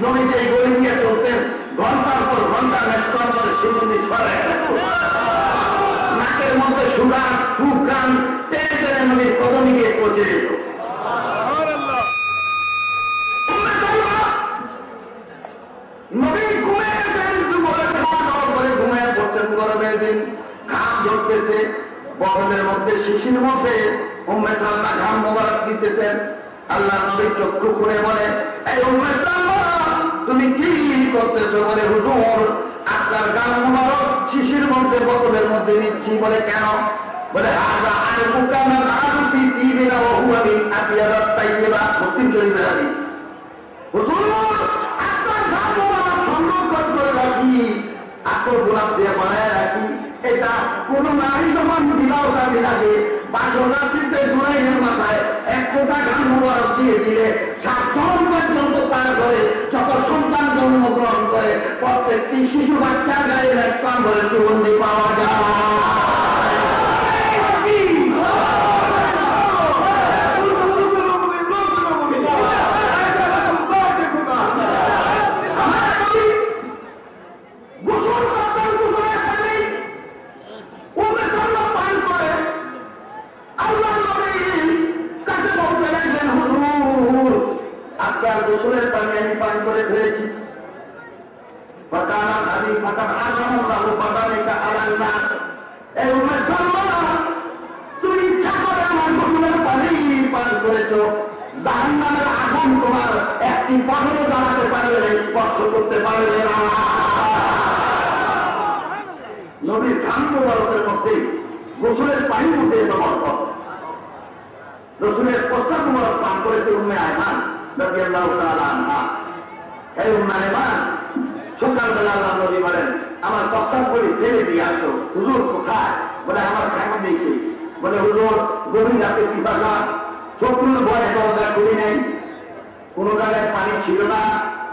নবীজি এই গলি নিয়ে চলতেন, ঘন্টার পর ঘন্টা সুগ্রাম টেনে টেনে নবীর কদমে গিয়ে পৌঁছে যেত। নবী ঘুমিয়েছেন, দুপুরে খাওয়া দাওয়া করে ঘুমিয়ে পড়ছেন। গরমের দিন, ঘাম ঝরতেছে, বগলের মধ্যে শিশির মধ্যে উম্মে সালমা ঘাম মোবারক দিতেছেন। আল্লাহ নবী চক্ষু খুলে বলে, এই উম্মে সালমা তুমি কি করতেছো? বলে, হুজুর আপনার ঘাম মোবারক শিশির মধ্যে বগলের মধ্যে নিচ্ছি। বলে, কেন? বলে, আজা আর মুকানা আরতি তিবিনা ওয়া হুয়া বিল আতিয়ারাত তাইয়্যিবা। মুসলিম শরীফের হাদিস। হুজুর আপনার ঘাম মোবারক সংরক্ষণ করে রাখি, আতর গোলাপ দিয়ে বানায় রাখি। এটা কোন নারী যখন বিবাহ কাজে লাগে, বাসরাত্রিতে জুনাইয়ের মাথায় এক ফোঁটা ঘাম মোবারক দিয়ে দিলে 7 জন পর্যন্ত তার ঘরে যত সন্তান জন্মগ্রহণ করে প্রত্যেকটি শিশু বাচ্চার গায়ে রাস্তান ধরে সুগন্ধি পাওয়া যায়। গোসলের পানি আমি পান করে ফেলেছি। তুমি ইচ্ছা করে আমার গোসলের পানি পান করেছ, জাহান্নামের আগুন তোমার একটি পাথরও জ্বালাতে পারবে না, স্পর্শ করতে পারবে না। নবীর ঘাম মোবারকের মধ্যে গোসলের পানির মধ্যে বরকত। রসুলের প্রস্তাব মোবারক পান করেছে উম্মে আয়মান রাদিয়াল্লাহু তাআলা আনহা। এই উম্মে আয়মান সকালবেলা আল্লাহ নবী বলেন, আমার প্রস্তাব করে ফেলে দিয়ে আসো। হুজুর কোথায়? বলে, আমার খাবার দিয়েছে। বলে, হুজুর গভীর রাতে পিপাসা, চোখগুলো ভয়ে দরজা খুলি নেই, কোন জায়গায় পানি ছিল না।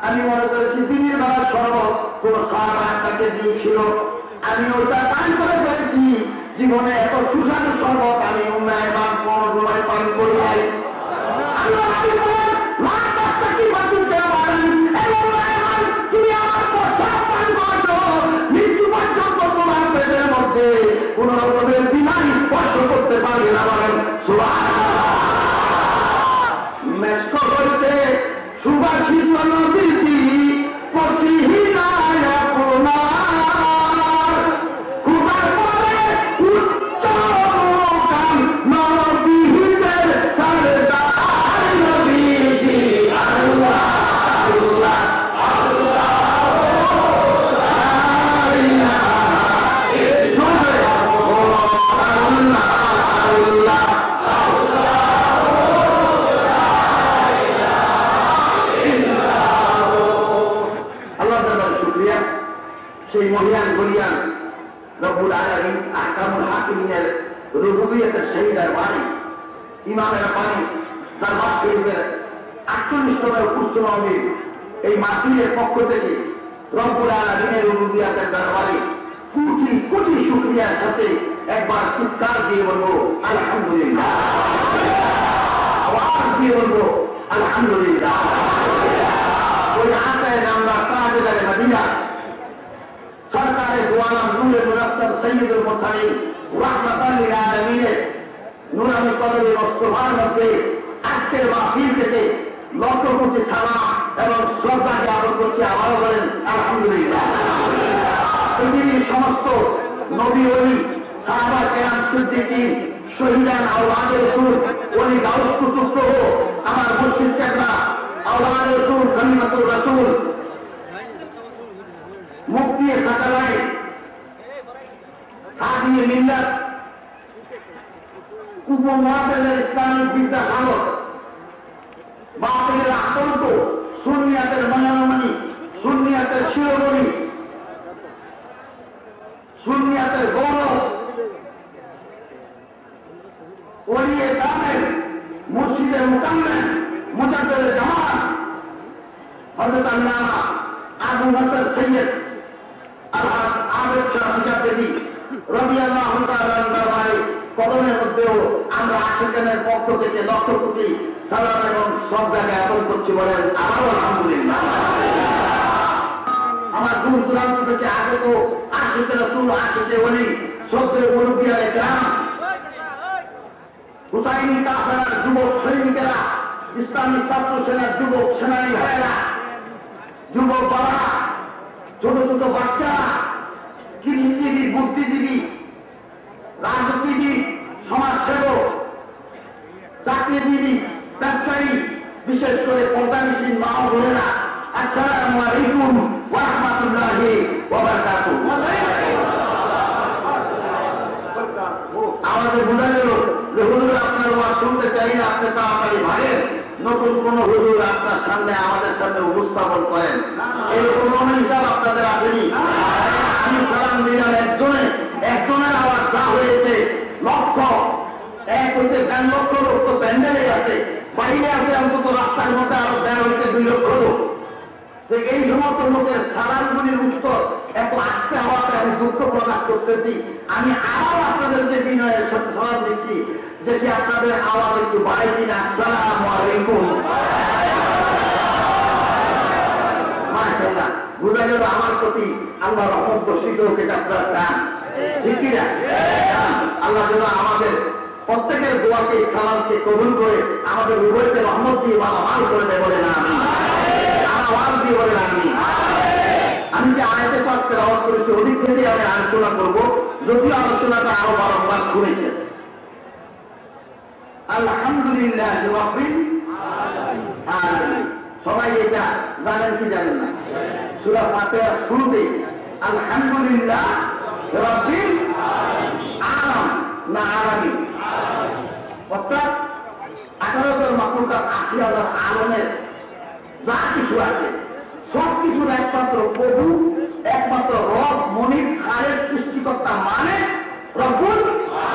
আমি মনে করেছি দিনের বেলা শরবত কোন সাহাবা তাকে দিয়েছিল, আমি ওটা পান করে ফেলেছি। জীবনে এত সুস্বাদু শরবত আমি উম্মে আয়মান কোন সময় পান করি নাই। আল্লাহ নবী বলেন, মা দশটা কি বাকি দেওয়া পারেন? এই উম্মে আয়মান তুমি আমার প্রস্তাব পান করেছো, মৃত্যু পর্যন্ত তোমার পেটের মধ্যে কোন রকমের বিমারি স্পর্শ করতে পারবে না। বলেন সুবহানাল্লাহ। মেশক হইতে সুবাসিত নবীজি পশিহিনায় আপনার খুদার পরে উচ্চ মুকাম নবীদের সরদার নবীজি। আল্লাহ আল্লাহ আল্লাহ সেই মহিয়ান বলিয়ান রব্বুল আলামিন আহকামুল হাকিমিনের রুবুবিয়তের শহীদের বাণী, ইমামের বাণী, দরবার শরীফের 48তম উৎসবে এই মাহফিলের পক্ষ থেকে রব্বুল আলামিনের রুবুবিয়তের দরবারে কোটি কোটি শুকরিয়ার সাথে একবার চিৎকার দিয়ে বলবো আলহামদুলিল্লাহ, আওয়াজ দিয়ে বলবো আলহামদুলিল্লাহ। ওই আতায় আমরা তাজদারে মদিনা সরকারে গোয়ালাম নূরে মুনাফসার সৈয়দুল মুরসালিন রাহমাতাল লিল আলামিনের নূরানি কদমে মুস্তফার মধ্যে আজকের মাহফিল থেকে লক্ষ কোটি সালাম এবং শ্রদ্ধা জ্ঞাপন করছি। আবারও বলেন আলহামদুলিল্লাহ। পৃথিবীর সমস্ত নবী ওলি, সাহাবা কেরাম, সিদ্দিকীন, শহীদান, আওলাদে রাসূল, ওলি গাউস কুতুব সহ আমার মুর্শিদ কেবলা, আওলাদে রাসূল, খলিফাতুর রাসূল, মুফতি সাকালাই, হাদি মিল্লাত, কুবুমাতের ইসলামিক বিদ্যাসাগর, বাতিলের আতঙ্ক, সুন্নিয়াতের মনোনমনি, সুন্নিয়াতের শিরোমণি, সুন্নিয়াতের গৌরব, ওলিয়ে কামেল, মুর্শিদের মুকাম্মেল, মুজাদ্দিদের জামাত, হযরত আল্লামা আবু বকর সৈয়দ আলহাজ আবেদ শাহ মুজাদ্দিদি রাদিয়াল্লাহু তাআলা দরবারে কদমের মধ্যেও আমরা আশিকানের পক্ষ থেকে লক্ষ কোটি সালাম এবং শ্রদ্ধা জ্ঞাপন করছি। বলেন আবারও আলহামদুলিল্লাহ। আমার দূর দূরান্ত থেকে আগত আশিকে রাসূল, আশিকে ওলি, শ্রদ্ধেয় মুরব্বিয়ানে কেরাম, হুসাইনি কাফেলার যুবক সৈনিকেরা, ইসলামী ছাত্র সেনার যুবক সেনানী ভাইয়েরা, যুবক বাবা, ছোট ছোট বাচ্চারা, কৃষিজীবী, বুদ্ধিজীবী, রাজনীতিবিদ, সমাজসেবক, চাকরিজীবী, ব্যবসায়ী, বিশেষ করে পর্দানিসীন মা ও বোনেরা, আসসালামু আলাইকুম ওয়া রাহমাতুল্লাহি ওয়া বারাকাতুহু। আমাদের বোঝা গেল যে হুজুর আপনার ওয়াজ শুনতে চাই না, আপনি তাড়াতাড়ি ভাগেন, নতুন কোন হুজুর আপনার সামনে আমাদের সামনে উপস্থাপন করেন, এরকম কোন হিসাব আপনাদের আসেনি। আমি সালাম দিলাম একজনের আওয়াজ যা হয়েছে লক্ষ, 1 হইতে 1.5 লক্ষ লোক তো প্যান্ডেলে আছে, বাইরে আছে অন্তত রাস্তার মধ্যে আরো 1.5 হইতে 2 লক্ষ লোক। যে এই সমস্ত লোকের সালামগুলির উত্তর এত আস্তে হওয়াতে আমি দুঃখ প্রকাশ করতেছি। আমি আবার আপনাদেরকে বিনয়ের সাথে সালাম দিচ্ছি, যেটি আপনাদের আওয়াজ একটু বাড়াই দিন। আসসালামু আলাইকুম। মাশাআল্লাহ, বুঝা গেল আমার প্রতি আল্লাহ রহমত বর্ষিত হোক, এটা আপনারা চান, ঠিক কিনা? আল্লাহ যেন আমাদের প্রত্যেকের দোয়াকে, সালামকে কবুল করে আমাদের উভয়কে রহমত দিয়ে মালামাল করে দেয়, বলে না আমি আওয়াজ দিয়ে বলে না আমি। আমি যে আয়াতে পাক তেলাওয়াত করেছি ওদিক থেকে আমি আলোচনা করব, যদিও আলোচনাটা আরো বারংবার শুনেছেন। আলহামদুলিল্লাহ রাব্বিল আলামিন। সবাই এটা জানেন কি জানেন না? সূরা ফাতিহার শুরুতে আলহামদুলিল্লাহ রাব্বিল আলামিন না আলামিন, অর্থাৎ 18,000 মাখলুকাত, 80,000 আলমের যা কিছু আছে সবকিছুর একমাত্র প্রভু, একমাত্র রব, মনিব, খালেক, সৃষ্টিকর্তা মানে রব্বুল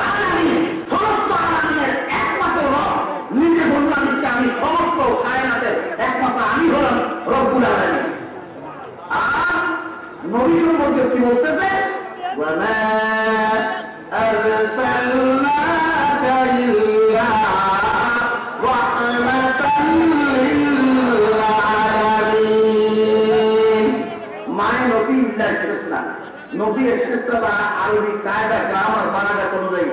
আলামিন। সমস্ত আলামিনের একমাত্র রব, নিজে বললাম যে আমি সমস্ত কায়নাতের একমাত্র আমি হলাম রব্বুল আলামিন। আর নবী সম্পর্কে কি বলতেছে? ওয়ামা আরসালনাকা ইল্লা রাহমাতাল লিল আলামিন। মানে নবী ইসলাম, নবী ইসলাম আরবি কায়দা, গ্রামার, বানাগাত অনুযায়ী,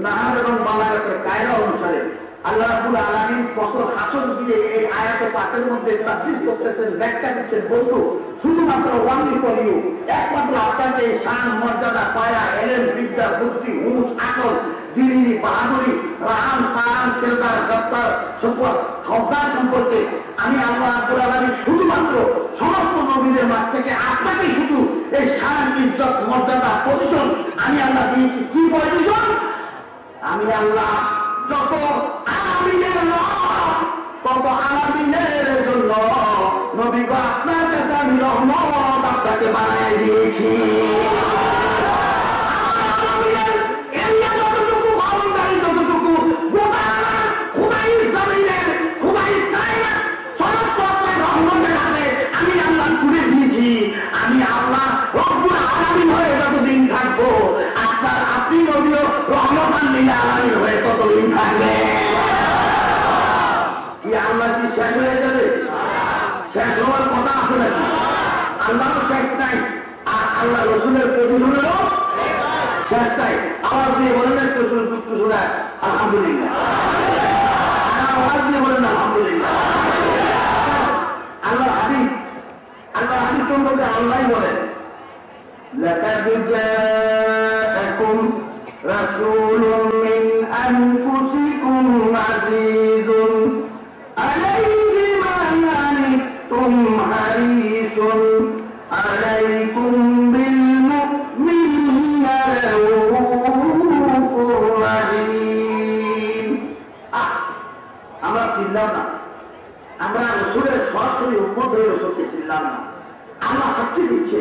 নাহার এবং বানাগাতের কায়দা অনুসারে আল্লাহ রাব্বুল আলামিন কসর হাসর দিয়ে এই আয়াতে পাকের মধ্যে তাফসীর করতেছেন, ব্যাখ্যা দিচ্ছেন। বন্ধু, শুধুমাত্র ওয়ানলি ফর ইউ, একমাত্র আপনাকে শান, মর্যাদা, পায়া, এলেম, বিদ্যা, বুদ্ধি, হুঁশ, আকল, দিনী, বাহাদুরি, রাম, সারাম, কেরদার, গফফার, শকর, খদ্দার সম্পর্কে আমি আল্লাহ রাব্বুল আলামিন শুধুমাত্র সমস্ত নবীদের মাঝ থেকে আপনাকে শুধু এই শান, ইজ্জত, মর্যাদা, পজিশন আমি আল্লাহ দিয়েছি। কি পজিশন? আমি আল্লাহ যত আলামিনের রব, তত আলামিনের জন্য নবী গো আপনার কাছে আমি রহমত আপনাকে বানায় দিয়েছি। আলামিনের এরিয়া যতটুকু, বাউন্ডারি যতটুকু, গোটা খুদাই জমিনের, খুদাই কায়নাত সমস্ত আপনার রহমতের হাতে আমি আল্লাহ তুলে দিয়েছি। আমি আল্লাহ রব্বুল আলামিন হয়ে যতদিন থাকবো, আপনার আপনি নবীও রহমতান লিল আলামিন হয়ে ততদিন থাকবে। কি আল্লাহ কি শেষ হয়ে যাবে? শেষ হওয়ার কথা আছে নাকি? আল্লাহর শেষ নাই, আর আল্লাহ রসুলের পজিশনেরও শেষ নাই। আওয়াজ দিয়ে বলেন একটু শোনা আলহামদুলিল্লাহ, আওয়াজ দিয়ে বলেন আলহামদুলিল্লাহ। আল্লাহ হাবিব সম্পর্কে আল্লাহ বলেন, লাকাদ জাআকুম রাসূলুম মিন আনফুসিকুম আযীযুন আলাইহি মা আনিতুম হারিসুন আলাইকুম বিল মুমিনিনা রাউফুর রাহিম। আমরা চিনলাম না, আমরা রাসূলের সরাসরি উম্মত হয়ে রাসূলকে চিনলাম না। আল্লাহ সাক্ষী দিচ্ছে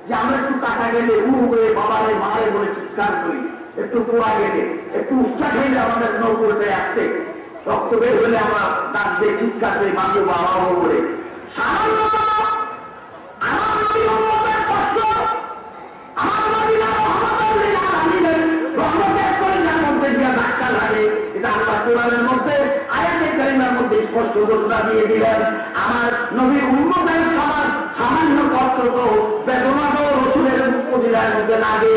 যে আমরা একটু কাটা গেলে করে বাবারে মারে বলে চিৎকার করি, একটু পোড়া গেলে, একটু উষ্টা খেলে আমাদের নৌকোতে আসতে, রক্ত বের হলে আমরা দাঁত দিয়ে চিৎকার করি, মাকে বাবা বলে। সামান্য আমার নবীর উম্মতের কষ্ট, আমার নবীর রহমতের পরিমাণ মধ্যে দিয়ে ধাক্কা লাগে, এটা আল্লাহ কোরআনের মধ্যে আয়াতে কারিমার মধ্যে স্পষ্ট ঘোষণা দিয়ে দিলেন। আমার নবীর উম্মতের সামান্য কষ্ট তো বেদনা তো রসুলের মুখ দিলার মধ্যে লাগে,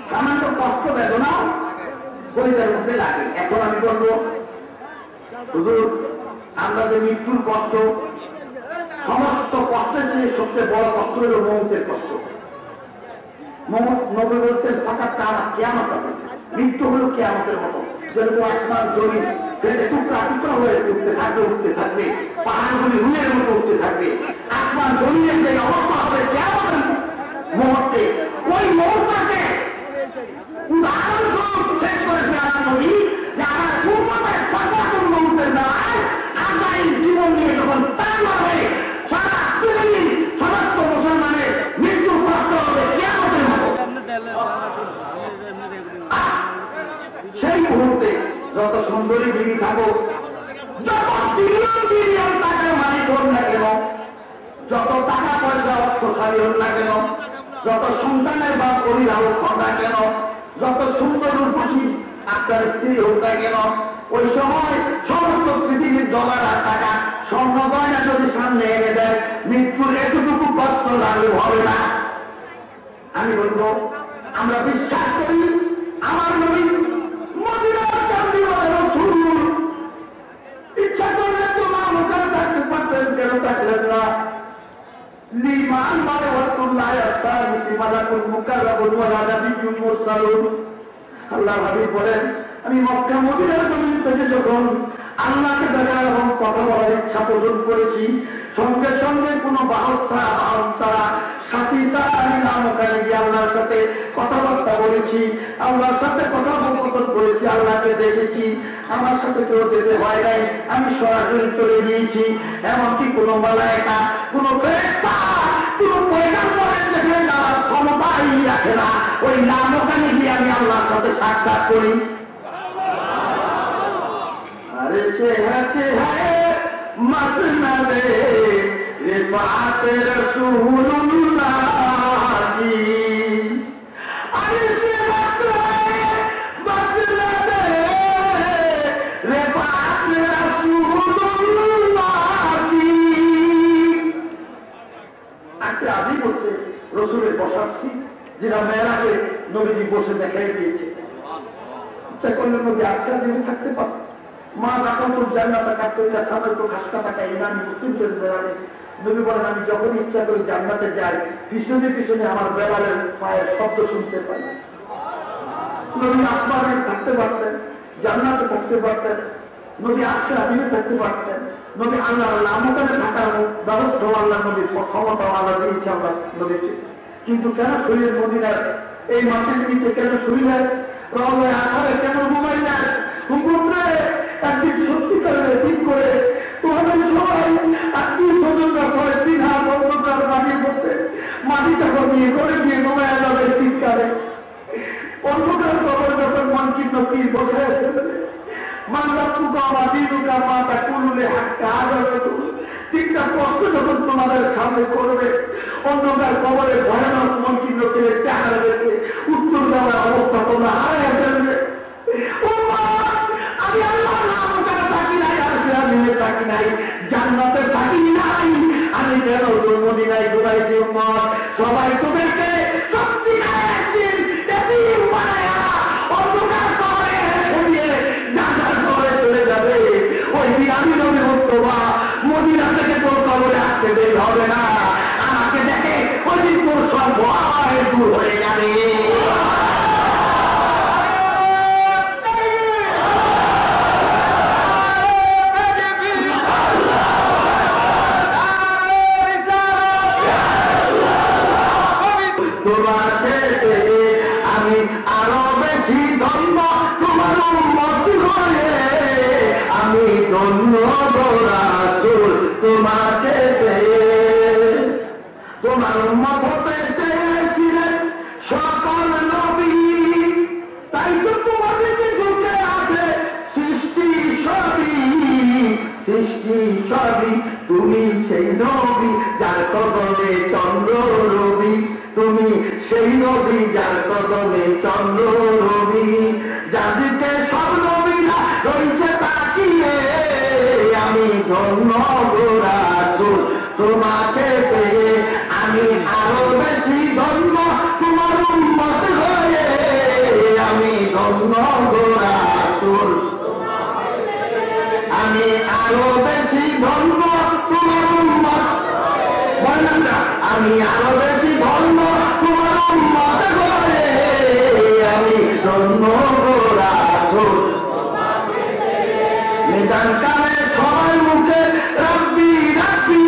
সামান্য কষ্ট বেদনা পরিবারের মধ্যে লাগে। এখন আমি বলবো হুজুর, আমরা যে মৃত্যুর কষ্ট, সমস্ত কষ্টের চেয়ে সবচেয়ে বড় কষ্ট হলো মৌতের কষ্ট। নবী বলছেন ফাঁকা কিয়ামত হবে, মৃত্যু হলো কিয়ামতের মতো। যেরকম আসমান জমিন টুকরা টুকরা হয়ে উঠতে থাকবে, পাহাড়গুলি রুলের মতো উঠতে থাকবে, আসমান জমিনের যে অবস্থা হবে কিয়ামতের মুহূর্তে, ওই মুহূর্তকে উদাহরণস্বরূপ শেষ করেছে আমার নবী যে আমার পূর্বতায় সর্বাত্মক মুহূর্তের বেলায় আমরা এই জীবন নিয়ে যখন তার হবে সারা পৃথিবীর সমস্ত মুসলমানের মৃত্যু প্রাপ্ত হবে কিয়ামতের মতো। সেই মুহূর্তে যত সুন্দরী বিবি থাকো, যত বিলিয়ন বিলিয়ন টাকার মালিক হন না কেন, যত টাকা পয়সা অর্থশালী হন না কেন, যত সন্তানের বা অভিভাবক হন না কেন, যত সুন্দর রূপসী আপনার স্ত্রী হোক না কেন, ওই সময় সমস্ত পৃথিবীর ডলার আর টাকা স্বর্ণ গয়না যদি সামনে এনে দেয়, মৃত্যুর এতটুকু কষ্ট লাঘব হবে না। আমি বলবো আমরা বিশ্বাস করি আমার নবী মদিনার কান্দিওয়ালা রাসূল ইচ্ছা করলে তো মা ওখানে থাকতে পারতেন, কেন থাকলেন না? লিমান মানে ওয়াতুল্লাহ আসানি মালাকুল মুকাররাবুন ওয়া নাবিয়্যুল মুরসালুন। আল্লাহ হাবিব বলেন, আমি মক্কা মদিনার জমিন থেকে যখন আল্লাহকে দেখা এবং কথা বলার ইচ্ছা পোষণ করেছি, সঙ্গে সঙ্গে কোনো বাহক ছাড়া সাথী ছাড়া আমি নাম ওখানে গিয়ে আল্লাহর সাথে কথাবার্তা বলেছি, আল্লাহর সাথে কথোপকথন করেছি, আল্লাহকে দেখেছি। আমার সাথে কেউ যেতে হয় নাই, আমি সরাসরি চলে গিয়েছি। এমনকি কোনো মালায়েকা, কোনো ফেরেশতা, কোনো পয়গম্বরের যেখানে যাওয়ার ক্ষমতাই রাখে না, ওই নাম ওখানে গিয়ে আমি আল্লাহর সাথে সাক্ষাৎ করি। अरे चहते हैं मसनदे रिफात रसूलुल्लाह की, अरे चहते हैं मसनदे रिफात रसूलुल्लाह की। আজকে আজই বলছে রসুলের বসার সিট, যেটা মেয়েরাকে নবীজি বসে দেখাই দিয়েছে। ইচ্ছা করলে নবী আজকে আজকে থাকতে পারত। মা দাখালতুল জান্নাতা কাটতো ইলা সামাইতু খাসকাতাকা ইমানি মুসলিম শরীফের হাদিস। নবী বলেন, আমি যখন ইচ্ছা করি জান্নাতে যাই, পিছনে পিছনে আমার বেলালের পায়ের শব্দ শুনতে পাই। নবী আসমানে থাকতে পারতেন, জান্নাতে থাকতে পারতেন, নবী আরশে আজিমে থাকতে পারতেন, নবী আল্লাহর নামকানে থাকার ব্যবস্থা আল্লাহ নবীর ক্ষমতা আল্লাহ দিয়েছে আমরা নবীকে। কিন্তু কেন শরীরের মদিনার এই মাটির নিচে কেন শরীরের রবে আকারে কেন ঘুমাইলেন? হুকুমরে একদিন সত্যিকারে ঠিক করে তোমাদের সবাই আত্মীয় স্বজনরা করে 3 হাত অন্ধকার মাটির মধ্যে মাটি চাপা দিয়ে করে গিয়ে ঘুমায় যাবে শীতকালে। অন্ধকার কবর যখন মানচিহ্ন কি বসে আসবে তিনটা কষ্ট যখন তোমাদের সামনে করবে, অন্ধকার কবরের ভয়ানক মনচিহ্ন ফেলে চেহারা দেখে উত্তর দেওয়ার অবস্থা তোমরা হারাইয়া ফেলবে। আমি আল্লাহ নাম ওখানে থাকি নাই, আর সে আমি থাকি নাই, জান্নাতে থাকি নাই, আমি কেন তোর মদিনায় ঘুরাইছি? সবাই তোদেরকে সত্যিকার একদিন এতিম বানায়া অন্ধকার কবরে সরিয়ে জান্নাত করে চলে যাবে। ওই দিন আমি নবী মুস্তাফা মদিনা থেকে তোর কবরে আসতে দেরি হবে না। আমাকে দেখে ওই দিন তোর সব ভয় দূর হয়ে যাবে। তোমাকে আমি আরো বেশি ধন্য, তোমার উম্মত হয়ে আমি ধন্য রাসূল। তোমাকে তোমার উম্মত হতে চেয়েছিলেন সকল নবী, তাই তো তোমাদের যে ঝুঁকে আছে সৃষ্টি সবই, সৃষ্টি সবই। তুমি সেই নবী যার কদমে চন্দ্র রবি, তুমি সেই নবী যার কদমে চন্দ্র রবি, যাদিকে সব নবীরা রয়েছে তাকিয়ে আমি ধন্য রাসূল। তোমাকে পেয়ে আমি আরো বেশি ধন্য, তোমার উম্মত হয়ে আমি ধন্য আমি আরো বেশি ধন্য তোমার উম্মত করে, আমি ধন্য গো রাসূল। নিদান কালে সবাই মুখে রাব্বি রাব্বি,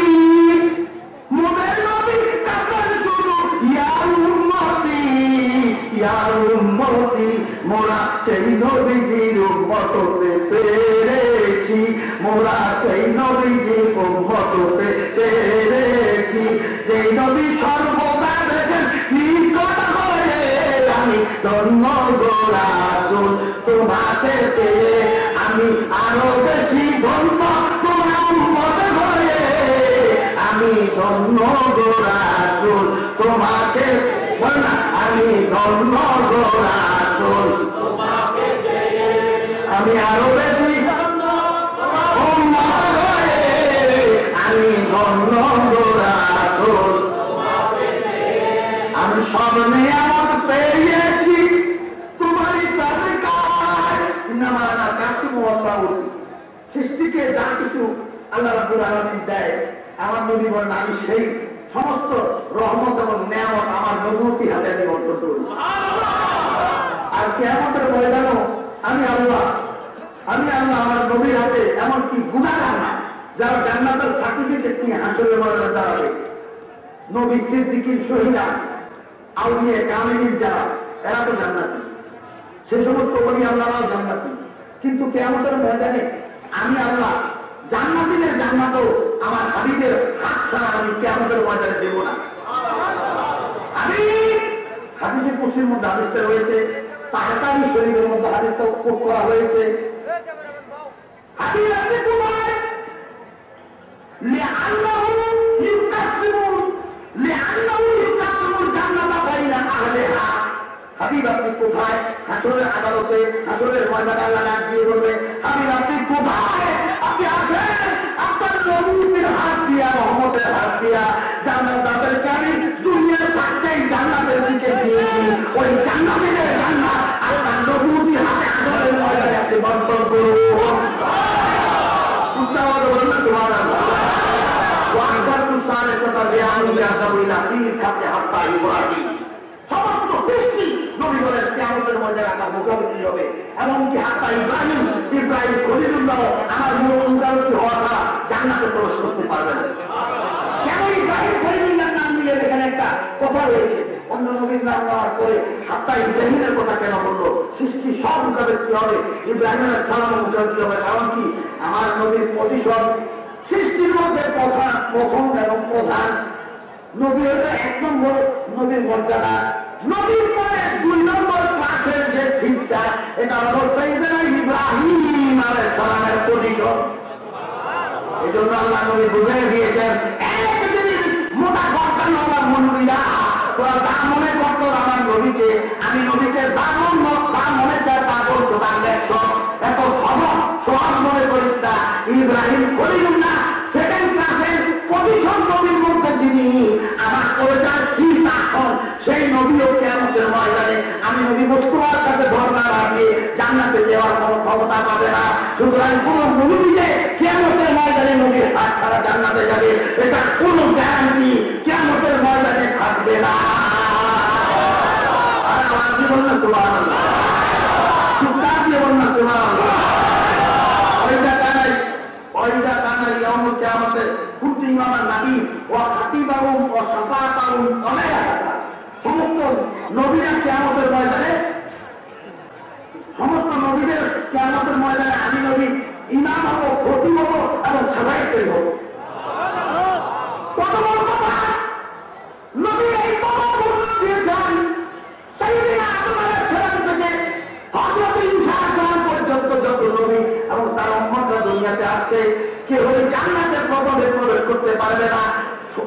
মোদের নবী কাকার শুধু ইয়া উম্মতি ইয়া উম্মতি, মোরা সেই নবীজির উম্মত হতে পেরেছি, মোরা সেই নবীজির উম্মত হতে পেরেছি। যেই নবী সর্বদা দেখেন নিকট হয়ে, আমি ধন্য গো রাসূল তোমাকে পেয়ে, আমি আরো বেশি ধন্য তোমার উম্মত হয়ে, আমি ধন্য গো রাসূল তোমাকে, বলনা আমি ধন্য গো রাসূল তোমাকে পেয়ে, আমি আরো বেশি ধন্য উম্মত হয়ে, আমি ধন্য গো রাসূল তোমাকে পেয়ে, আমি সব নিয়ামত পেয়েছি তোমারই সাদকায়। ইন্নামা কাসিমু আল্লাহু, সৃষ্টিকে যা কিছু আল্লাহ রাব্বুল আলামিন দেয়, আমার নবী বলেন আমি সেই সমস্ত রহমত এবং নিয়ামত আমার নবুয়তি হাতে নিবদ্ধ করি। আর কিয়ামতের ময়দানেও আমি আল্লাহ আমার নবীর হাতে এমনকি গুনাহগার না, যারা জান্নাতের সার্টিফিকেট নিয়ে হাসরের ময়দানে দাঁড়াবে, নবী সিদ্দিকীন শহীদা আউলিয়া কামিলিন যারা, এরা তো জান্নাতি, সে সমস্ত ওলি আল্লাহরাও জান্নাতি। কিন্তু কিয়ামতের ময়দানে আমি আল্লাহ জান্নাতীদের জান্নাতও আমার হাবিবের হাত ছাড়া আমি কিয়ামতের ময়দানে দেব না। আমি হাদিসে কুরসির মধ্যে হাদিসটা রয়েছে, তাহাতানি শরীফের মধ্যে হাদিসটা কোট করা হয়েছে, হাবিব আপনি কোথায়? লিআন্নাহু ইউকাসিমুল জান্নাতা বাইনা আহলিহা। হাবিব আপনি কোথায়? হাসরের আদালতে, হাসরের ময়দানে আল্লাহ ডাক দিয়ে বলবে, হাবিব আপনি কোথায়? আপনি আসেন, আপনার নবুয়তের হাত দিয়া, রহমতের হাত দিয়া জান্নাতের আমি দুনিয়ার থাকতেই জান্নাতের দিকে দিয়েছি, ওই জান্নাতের জান্নাত আপনার নবুয়তের হাতে হাসরের ময়দানে আপনি বন্টন করুন। উচ্চারণ বলুন না সুবহানাল্লাহ। ওয়াহদাতু সালিসাতা জিয়াউল ইয়াদাবু ইলা ফিল খাতে হাত্তা ইব্রাহিম, সমস্ত সৃষ্টি নবী বলেন কিয়ামতের ময়দানে আমার মুখোমুখি হবে, এমনকি হাত্তা ইব্রাহিম খলিলুল্লাহ আমার মুখোমুখি হওয়াটা জান্নাতে প্রবেশ করতে পারবে না। কেন ইব্রাহিম খলিলুল্লাহর নাম নিয়ে এখানে একটা কথা রয়েছে, অন্য নবীর নাম নেওয়ার পরে হাত্তা ইব্রাহিমের কথা কেন বললো? সৃষ্টি সব মুখাবের কি হবে, ইব্রাহিম আলাইহিস সালামের মুখাবের কি হবে? কারণ কি, আমার নবীর প্রতিশোধ সৃষ্টির মধ্যে প্রথম এবং প্রধান নবী হলো 1 নম্বর নবীর মর্যাদা, নবীর পরে 2 নম্বর ক্লাসের যে সিটটা, এটা হলো সাইয়েদনা ইব্রাহিম আলাইহিস সালামের প্রতিশোধ। এই জন্য আল্লাহ নবী বুঝিয়ে দিয়েছেন, একদিন মোটা কথা আমার মনুবিরা তোরা যা মনে করতো আমার নবীকে, আমি নবীকে যা মনে চায় তা করছো, তার দেখছো, এত সহজ মনে করিস না। ইব্রাহিম খলিলুল্লাহ সেকেন্ড ক্লাসের পজিশন নবীর মধ্যে যিনি আমার কলেজার সিট আসন, সেই নবীও কিয়ামতের ময়দানে আমি নবী মুস্তাফার কাছে ধর্ণা লাগিয়ে জান্নাতে যাওয়ার কোনো ক্ষমতা পাবে না। সুতরাং কোন নবী যে কিয়ামতের ময়দানে নবীর হাত ছাড়া জান্নাতে যাবে, এটা কোনো গ্যারান্টি কিয়ামতের ময়দানে থাকবে না। আর আমার জীবন না সুবহানাল্লাহ, সুতার জীবন না সুবহানাল্লাহ। ওইটা কানা ইয়াউমুল কিয়ামতে কুনতু ইমামান নবী ওয়া খাতিবাহুম ওয়া শাফাআতুহুম আলাইহা। সমস্ত নবীরা কিয়ামতের ময়দানে, সমস্ত নবীদের কিয়ামতের ময়দানে আমি নবী ইমাম হব, খতিব হব এবং সাফায়াতকারী হব। কত বড় কথা! নবী এই কথা বলে দিয়েছেন, সাইয়েদনা আদম আলাইহিস সালাম থেকে হযরত ঈসা আলাইহিস পর্যন্ত যত নবী এবং তার উম্মতরা দুনিয়াতে আসছে, কেউ ওই জান্নাতের প্রবেশ করতে পারবে না।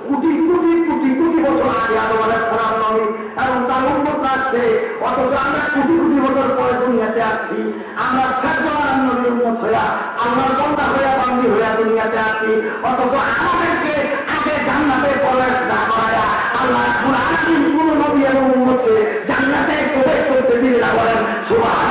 কোটি কোটি কোটি কোটি বছর আগে আদম আলাইহিস সালাম নবী এবং তার উম্মত আসছে, অথচ আমরা কোটি কোটি বছর পরে দুনিয়াতে আসছি। আমরা সাধারণ নবীর উম্মত হইয়া, আল্লাহর বান্দা হইয়া, বান্দি হইয়া দুনিয়াতে আসছি, অথচ আমাদেরকে আগে জান্নাতে প্রবেশ না করায়া আল্লাহ রাব্বুল আলামিন কোন নবী এবং উম্মতকে জান্নাতে প্রবেশ করতে দিলেন না। বলেন সুবহানাল্লাহ।